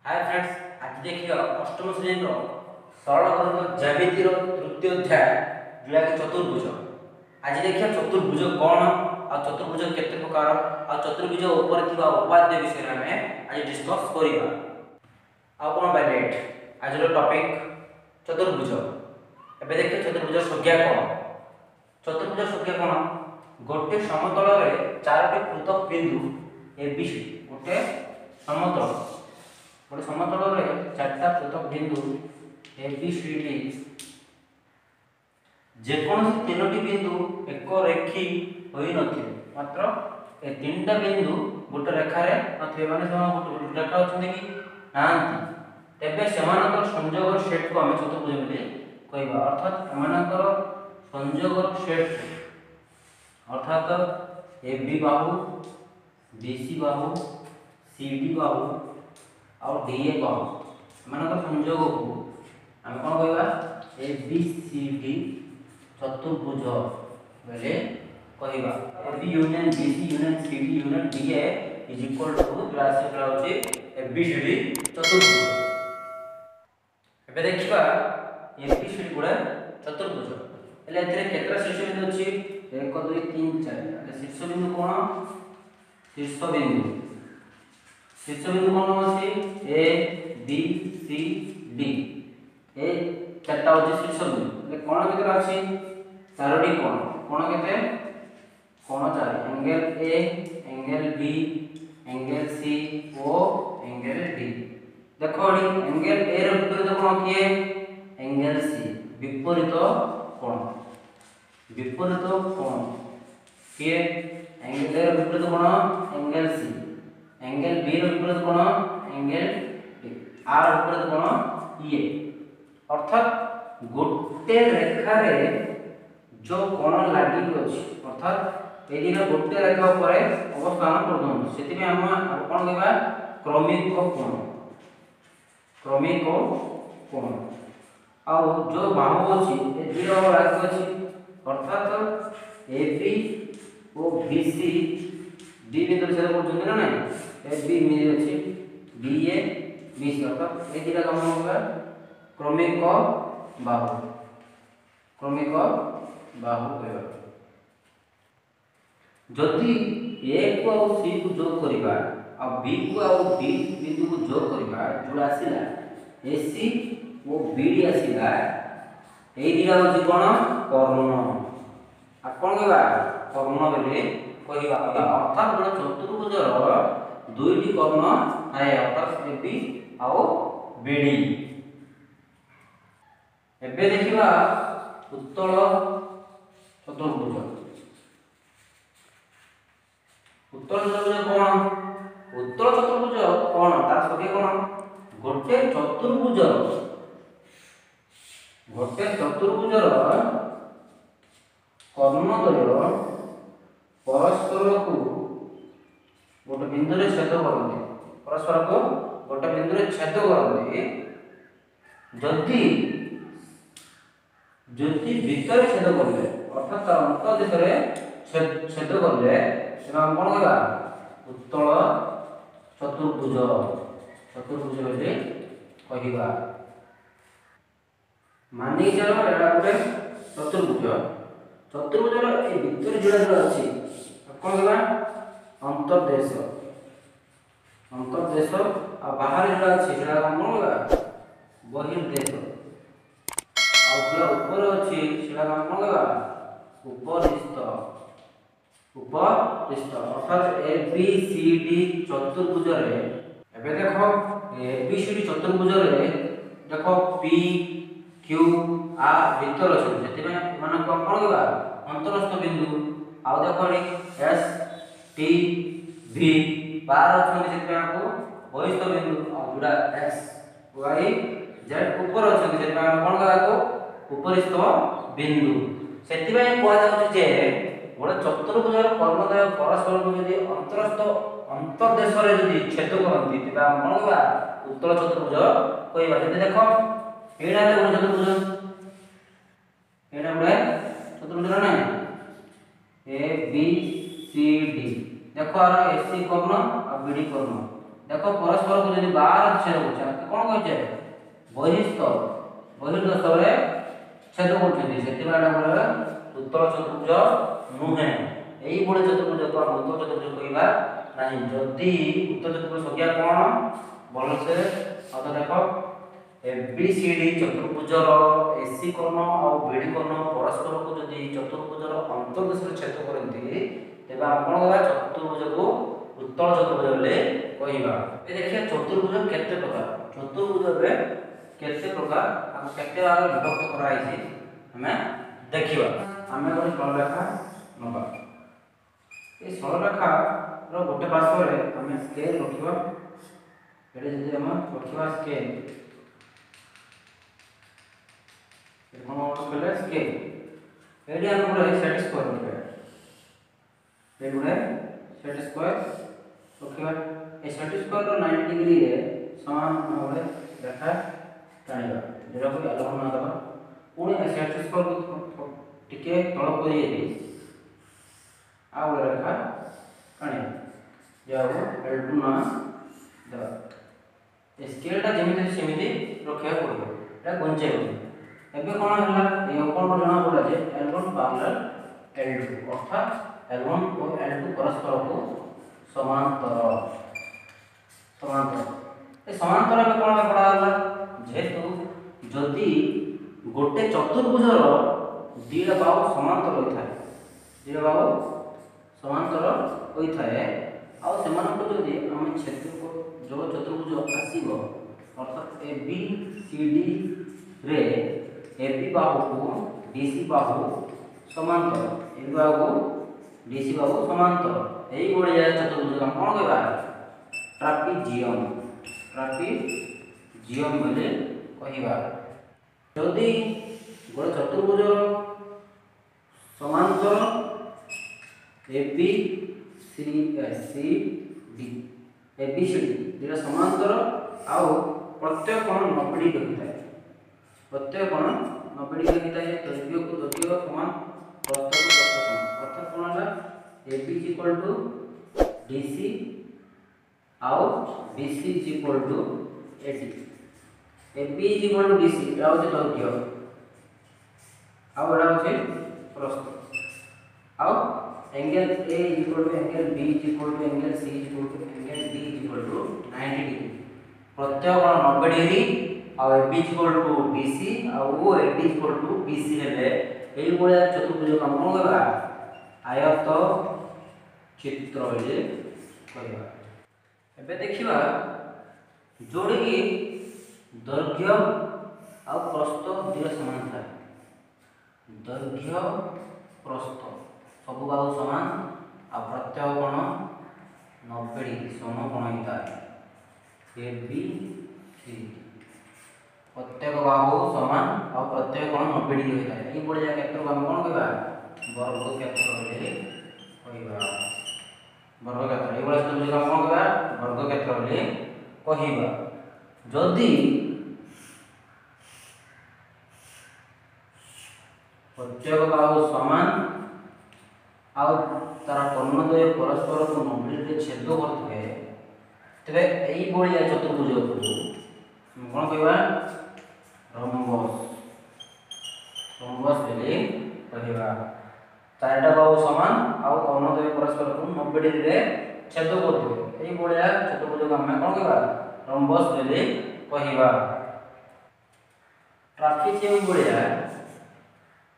Hi friends, आज देखिए अष्टम श्रेणी सरल गणित ज्यामितिर तृतीय अध्याय जोड़ा कि चतुर्भुज। आज देखिए चतुर्भुज कौन आ चतुर्भुज केते प्रकार आ चतुर्भुज ऊपर थिबा उपाध्याय विषय में आज डिस्कस करिबा। आ कोन बाय डेट आज रो टॉपिक चतुर्भुज। एबे देखिए चतुर्भुज संज्ञा कोन। चतुर्भुज संज्ञा कोन गोटे समतल रे चारोटी पृथक बिंदु एबीसी गोटे समतल रे चारटा पृथक बिंदु एबीसीडी जेकोनोसी तीनोटी बिंदु एक रेखी होई नथिबे मात्र ए तीनटा बिंदु गोटे रेखा रे नथिबे माने समान गोटे रेखा अछंती कि नांती तेबे सेमानकर संयोग सेट को हमें चतुर्भुज बोली कहबा। अर्थात एमानकर संयोग सेट अर्थात एबी बाहु बीसी बाहु सीडी बाहु और डीए बाहु एमानकर संयोग को हम कोन कहबा एबीसीडी चतुर्भुज बोले कहबा। A B union B C union C D union D A is equal to class एकला होची एबीसीडी चतुर्भुज। एबे देखिबा एबीसीडी गुडा चतुर्भुज एले एतरे केतरा शीर्षबिंदु अछि 1 2 3 4 एले शीर्षबिंदु कोन शीर्षबिंदु कोन अछि A B C D A चारटा होची शीर्षबिंदु एले कोन केतरा अछि चारोटी कोन केते कोन चार angle A angle B angle C ओ एंगल डी। देखो एंगल ए रो विपरीत कोण किए एंगल सी विपरीत कोण किए एंगल ए रो विपरीत कोण एंगल सी एंगल बी रो विपरीत कोण एंगल डी आर रो विपरीत कोण ए। अर्थात गोटे रेखा रे जो कोण लागि अछि अर्थात ए दिना गोटे रेखा ऊपर अवस्थान करदन सेति में हम कोन कहबा क्रमिक कोण आ जो बाहु अछि ए दिना लागि अछि अर्थात एबी ओ बीसी डी बिंदु से छेद ना नहीं एबी मिल अछि बीए बीसी अर्थात ए दिना हम कहबा क्रमिक बाहु कहबा। जदि ए को आ सी को जोग करबा आ बी को आ डी बिंदु को जोग करबा जोड़ा आसीला एसी ओ बीडी आसीला ए दिना होची कोन कर्ण आ कोन कहबा कर्ण बोले कहबा। अर्थात बड़ चतुर्भुजर दुईटी कर्ण थाए अर्थात एबी आ बीडी। एबे देखिबा उत्तल चतुर्भुज। उत्तल चतुर्भुज कोन तार संज्ञा कोन गोटे चतुर्भुजर कर्णद्वय परस्पर को गोटे बिंदु रे छेद करते परस्पर को गोटे बिंदु रे छेद करते जदि भीतर छेद करले अर्थात अंत देश रे छेद करले सेना कोन कहबा उत्तल चतुर्भुज बोले कहबा। मानि चलो एटा गोटे चतुर्भुजर ए भीतर जोड़ा अछि कोन कहबा अंतर्देश आ बाहर जोड़ा अछि सेटा कोन कहबा बहिर्देश आ जोड़ा ऊपर अछि सेटा कोन कहबा उपरिस्थ अर्थात ए बी सी डी चतुर्भुज रे एबे देखो ए बी सी डी चतुर्भुज रे देखो पी क्यू आर भीतर अछि सेति में माने कोन कहबा अंतरस्थ बिंदु आ देखो एस टी वी बार अछि सेति में आपको बहिस्थ बिंदु आ जुड़ा एक्स वाई जेड ऊपर अछि सेति में कोन कहबा को उपरिस्थ बिंदु। सेति में कोआ जाउछ जे गोटे चतुर्भुजर कर्णद्वय परस्पर को यदि अंतर्देश रे यदि छेद करंती तबे हम कोन कहबा उत्तल चतुर्भुज कहबा। जदि देखो एडा रे गोटे चतुर्भुज ना ए बी सी डी देखो आर एसी कर्ण आ बीडी कर्ण देखो परस्पर को यदि बार छेद करछा कोन कहै छै बहिर्दस्त रे छेद करछथि सेति बाडा बोले उत्तल चतुर्भुज नुहे एई बोले चतुर्भुज को हम उत्तल चतुर्भुज कहिबा नाही जदि उत्तल चतुर्भुज संज्ञा कोन बोल से अत देखो एबीसीडी चतुर्भुजर एसी कोण और बीडी कोण परस्पर को यदि चतुर्भुजर अंतर्देश छेद करती तेबे हम कोन कहबा चतुर्भुज को उत्तल चतुर्भुज बोले कहिबा। ए देखिए चतुर्भुज केते प्रकार चतुर्भुज रे केते प्रकार हम केते भाग विभक्त कराई छी हमें देखिबा। हमें कोन सरलरेखा नबा ए सरलरेखा रो गोटे पार्श्व रे हमें स्केल रखिबा एडे जदि हम रखिबा स्केल कोन बोले स्केल एडे हम बोले सेट स्क्वायर रखिबा ए बोले सेट स्क्वायर रखिबा ए सेट स्क्वायर रो 90 डिग्री रे समान बोले रेखा टाणिबा जेरा को आलोक ना दबा पुणी ए सेट स्क्वायर को टिके तळ करि दे आ बोले रेखा टाणिबा जाओ L2 ना दबा ए स्केल टा जेमिति सेमिति रखिया पड़िबो एटा गुंचेबो एबे कोन हला ए कोन जना पड़ा जे L1 पैरेलल L2 अर्थात L1 और L2 परस्पर को समांतर ए समांतर में कोन पड़ा हला जेतु जदि गोटे चतुर्भुजर दीटा बाहु समांतर होई थाए दीटा बाहु समांतर होई थाए आ सेमान को जदि हम छेद को जो चतुर्भुज आसीबो अर्थात ABCD रे AB बाहु को BC बाहु समांतर AB बाहु को BC बाहु समांतर एई बोलिया चतुर्भुज हम कोन कहबा ट्रापीजियम बोले कहिबा। यदि गोटे चतुर्भुज समांतर ABCD जेटा समांतर आउ प्रत्येक कोण 90 डिग्री होता है प्रत्येक कोण 90 डिग्री होता है दৈর্ঘ্য को दৈর্ঘ্য समान प्रस्थ को प्रस्थ समान अर्थात कोण होला AB DC आउ BC AD AB DC एटा होचे दৈর্ঘ্য आउ एटा होचे प्रस्थ आउ angle A angle B angle C angle D 90 degree प्रत्येक कोण 90 डिग्री आ AB BC आ AD BC हेले एई बोले चतुर्भुज का कोन कहबा आयत चित्र बोले कहबा। एबे देखिबा जोड़ी की दৈর্ঘ্য आ प्रस्थ दुटा समान थाए दৈর্ঘ্য प्रस्थ सब बाहु समान आ प्रत्येक कोण 90 डिग्री समकोण होता है ABCD प्रत्येक बाहु समान और प्रत्येक कोण 90 डिग्री होता है ई बोलिया क्षेत्र को हम कोन कहबा वर्ग क्षेत्र बोले कहबा वर्ग क्षेत्र ई बोले चतुर्भुज को कोन कहबा वर्ग क्षेत्र बोले कहबा। जदि प्रत्येक बाहु समान आउ तार कर्णद्वय परस्पर को 90 डिग्री छेद करथबे तबे एई बोलिया चतुर्भुज को हम कोन कहबा रम्बस बोले कहबा। चारटा बाहु समान आउ कर्णद्वय परस्पर को 90 डिग्री रे छेद करथबे एई बोलिया चतुर्भुज को हम कोन कहबा रम्बस बोले कहबा। ट्रापीजियम बोलिया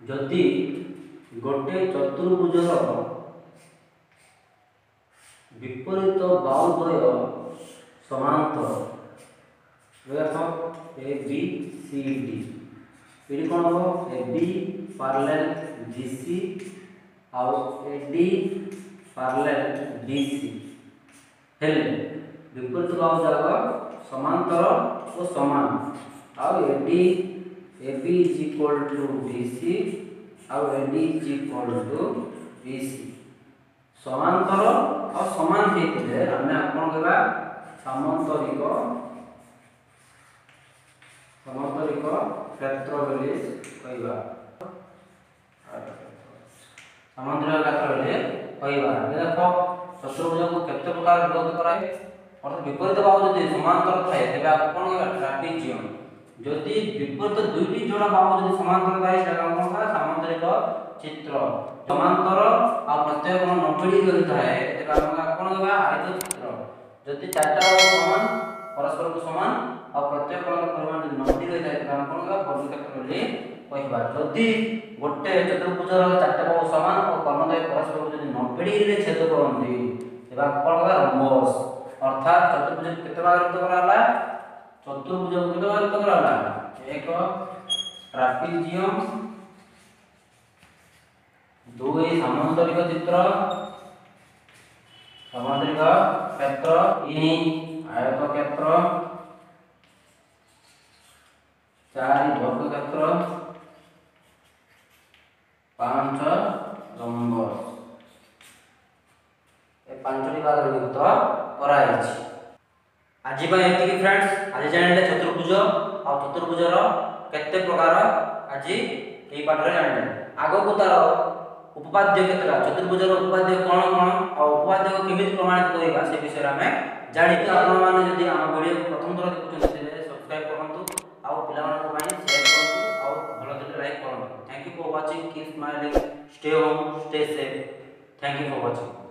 जदि गोटे चतुर्भुजर विपरीत बाहुद्वय समांतर ABCD ये कोन हो AB पैरेलल BC और AD पैरेलल BC हेले विपरीत बाहु जाक समांतर और समान और AB BC और AD BC समांतर और समान हेतिले हमें कोन कहबा समांतरिक क्षेत्र बोले कहबा समांतरिक क्षेत्र बोले कहबा। देखो चतुर्भुज को केते प्रकार विभक्त कराए अर्थात विपरीत बाहु जदि समांतर थाए तेबे आप कोन कहबा ट्रापेजियम। जदि विपरीत दुईटी जोड़ा बाहु जदि समांतर थाए सेटा कोन कहबा सामांतरिक चित्र। समांतर आ प्रत्येक कोण 90 डिग्री रही थाए तेबे आप कोन कहबा आयत चित्र। जदि चारटा बाहु समान परस्पर को समान आ प्रत्येक कोणर परिमाण जदि 90 रही थाए तेबे आप कोन कहबा वर्गक्षेत्र बोली कहबा। जदि गोटे चतुर्भुजर चारटा बाहु समान और कर्णद्वय परस्पर को जदि 90 डिग्री रे छेद करନ୍ତି तेबे आप कोन कहबा रम्बस। अर्थात चतुर्भुज केते भाग रक्त कराला चतुर्भुज केते भाग रक्त कराला एक ट्रापेजियम दुई सामांतरिक चित्र सामांतरिक क्षेत्र तीन आयतक्षेत्र चार वर्गक्षेत्र पांच रम्बस ए पांचटी भाग रक्त कराइछि। आज एतिकी फ्रेंड्स आज जानिले चतुर्भुज आ चतुर्भुजर केते प्रकार आज एई पाठरे जानिले। आगो को तार उपपाद्य केतला चतुर्भुजर उपपाद्य कोन कोन आ उपपाद्य को केमिति प्रमाणित करिबा से विषय रे हमें जानि। आपण माने जदि हम वीडियो को प्रथम थर देखुछन तेबे सब्सक्राइब करंतु आ पिला मानक पई शेयर करंतु आ भलो दिले लाइक करंतु। Thank you for watching keep smiling stay home stay safe. Thank you for watching.